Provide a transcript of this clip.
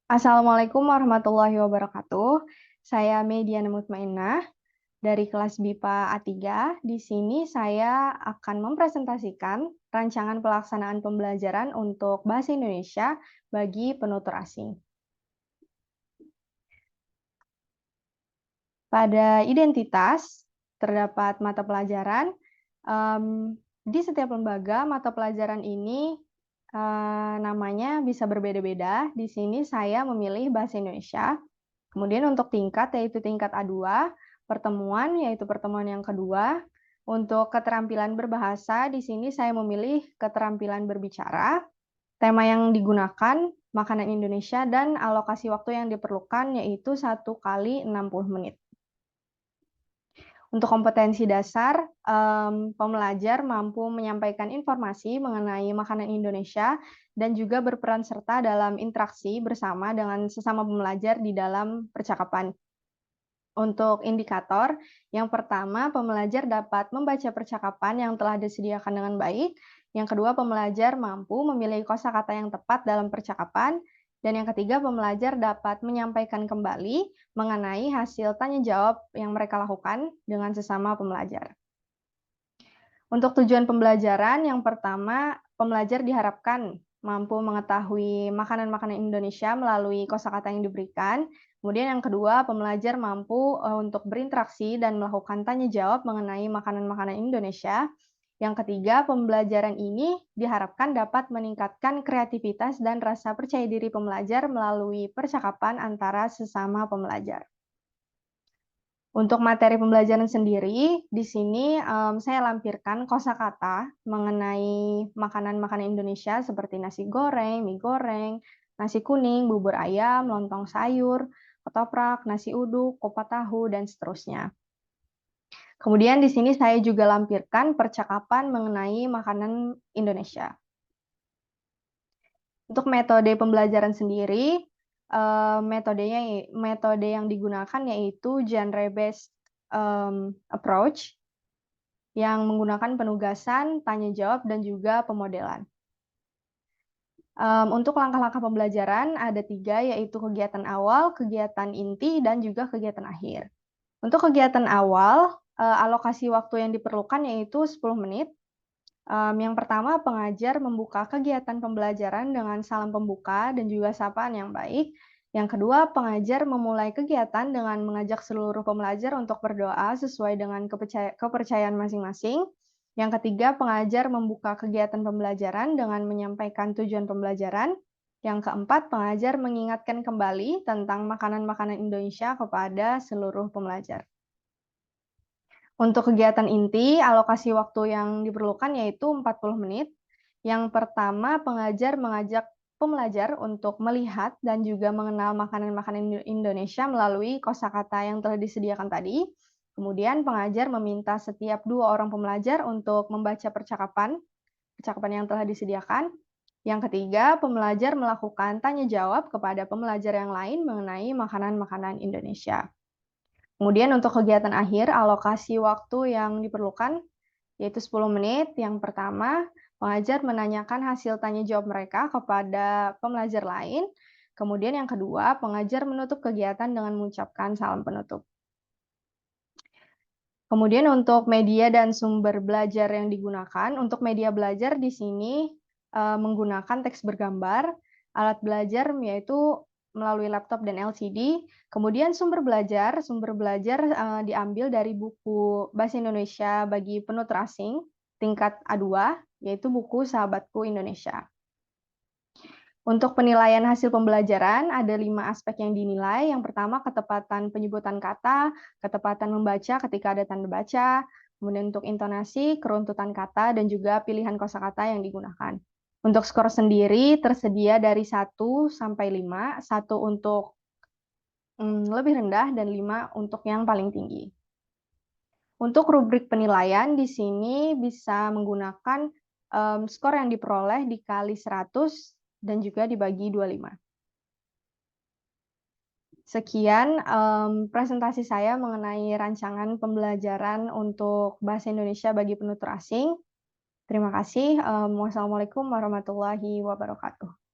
Assalamualaikum warahmatullahi wabarakatuh. Saya Mediana Mutmainnah dari kelas BIPA A3. Di sini saya akan mempresentasikan rancangan pelaksanaan pembelajaran untuk Bahasa Indonesia bagi penutur asing. Pada identitas, terdapat mata pelajaran. Di setiap lembaga, mata pelajaran ini namanya bisa berbeda-beda. Di sini saya memilih Bahasa Indonesia. Kemudian untuk tingkat, yaitu tingkat A2, pertemuan, yaitu pertemuan yang kedua. Untuk keterampilan berbahasa, di sini saya memilih keterampilan berbicara. Tema yang digunakan, makanan Indonesia, dan alokasi waktu yang diperlukan, yaitu 1 kali 60 menit. Untuk kompetensi dasar, pembelajar mampu menyampaikan informasi mengenai makanan Indonesia dan juga berperan serta dalam interaksi bersama dengan sesama pembelajar di dalam percakapan. Untuk indikator, yang pertama, pembelajar dapat membaca percakapan yang telah disediakan dengan baik. Yang kedua, pembelajar mampu memilih kosakata yang tepat dalam percakapan. Dan yang ketiga, pembelajar dapat menyampaikan kembali mengenai hasil tanya jawab yang mereka lakukan dengan sesama pembelajar. Untuk tujuan pembelajaran, yang pertama, pembelajar diharapkan mampu mengetahui makanan-makanan Indonesia melalui kosakata yang diberikan. Kemudian yang kedua, pembelajar mampu untuk berinteraksi dan melakukan tanya jawab mengenai makanan-makanan Indonesia. Yang ketiga, pembelajaran ini diharapkan dapat meningkatkan kreativitas dan rasa percaya diri pembelajar melalui percakapan antara sesama pembelajar. Untuk materi pembelajaran sendiri, di sini saya lampirkan kosakata mengenai makanan-makanan Indonesia seperti nasi goreng, mie goreng, nasi kuning, bubur ayam, lontong sayur, ketoprak, nasi uduk, kupat tahu, dan seterusnya. Kemudian di sini saya juga lampirkan percakapan mengenai makanan Indonesia. Untuk metode pembelajaran sendiri, metode yang digunakan yaitu genre-based approach yang menggunakan penugasan, tanya jawab, dan juga pemodelan. Untuk langkah-langkah pembelajaran ada 3, yaitu kegiatan awal, kegiatan inti, dan juga kegiatan akhir. Untuk kegiatan awal, alokasi waktu yang diperlukan yaitu 10 menit. Yang pertama, pengajar membuka kegiatan pembelajaran dengan salam pembuka dan juga sapaan yang baik. Yang kedua, pengajar memulai kegiatan dengan mengajak seluruh pembelajar untuk berdoa sesuai dengan kepercayaan masing-masing. Yang ketiga, pengajar membuka kegiatan pembelajaran dengan menyampaikan tujuan pembelajaran. Yang keempat, pengajar mengingatkan kembali tentang makanan-makanan Indonesia kepada seluruh pembelajar. Untuk kegiatan inti, alokasi waktu yang diperlukan yaitu 40 menit. Yang pertama, pengajar mengajak pembelajar untuk melihat dan juga mengenal makanan-makanan Indonesia melalui kosakata yang telah disediakan tadi. Kemudian pengajar meminta setiap 2 orang pembelajar untuk membaca percakapan yang telah disediakan. Yang ketiga, pembelajar melakukan tanya jawab kepada pembelajar yang lain mengenai makanan-makanan Indonesia. Kemudian untuk kegiatan akhir, alokasi waktu yang diperlukan yaitu 10 menit. Yang pertama, pengajar menanyakan hasil tanya jawab mereka kepada pembelajar lain. Kemudian yang kedua, pengajar menutup kegiatan dengan mengucapkan salam penutup. Kemudian untuk media dan sumber belajar yang digunakan, untuk media belajar di sini menggunakan teks bergambar, alat belajar yaitu melalui laptop dan LCD. Kemudian sumber belajar diambil dari buku Bahasa Indonesia bagi penutur asing tingkat A2, yaitu buku Sahabatku Indonesia. Untuk penilaian hasil pembelajaran, ada 5 aspek yang dinilai. Yang pertama, ketepatan penyebutan kata, ketepatan membaca ketika ada tanda baca, kemudian untuk intonasi, keruntutan kata, dan juga pilihan kosakata yang digunakan. Untuk skor sendiri tersedia dari 1 sampai 5, 1 untuk lebih rendah dan 5 untuk yang paling tinggi. Untuk rubrik penilaian di sini bisa menggunakan skor yang diperoleh dikali 100 dan juga dibagi 25. Sekian presentasi saya mengenai rancangan pembelajaran untuk Bahasa Indonesia bagi penutur asing. Terima kasih. Wassalamualaikum warahmatullahi wabarakatuh.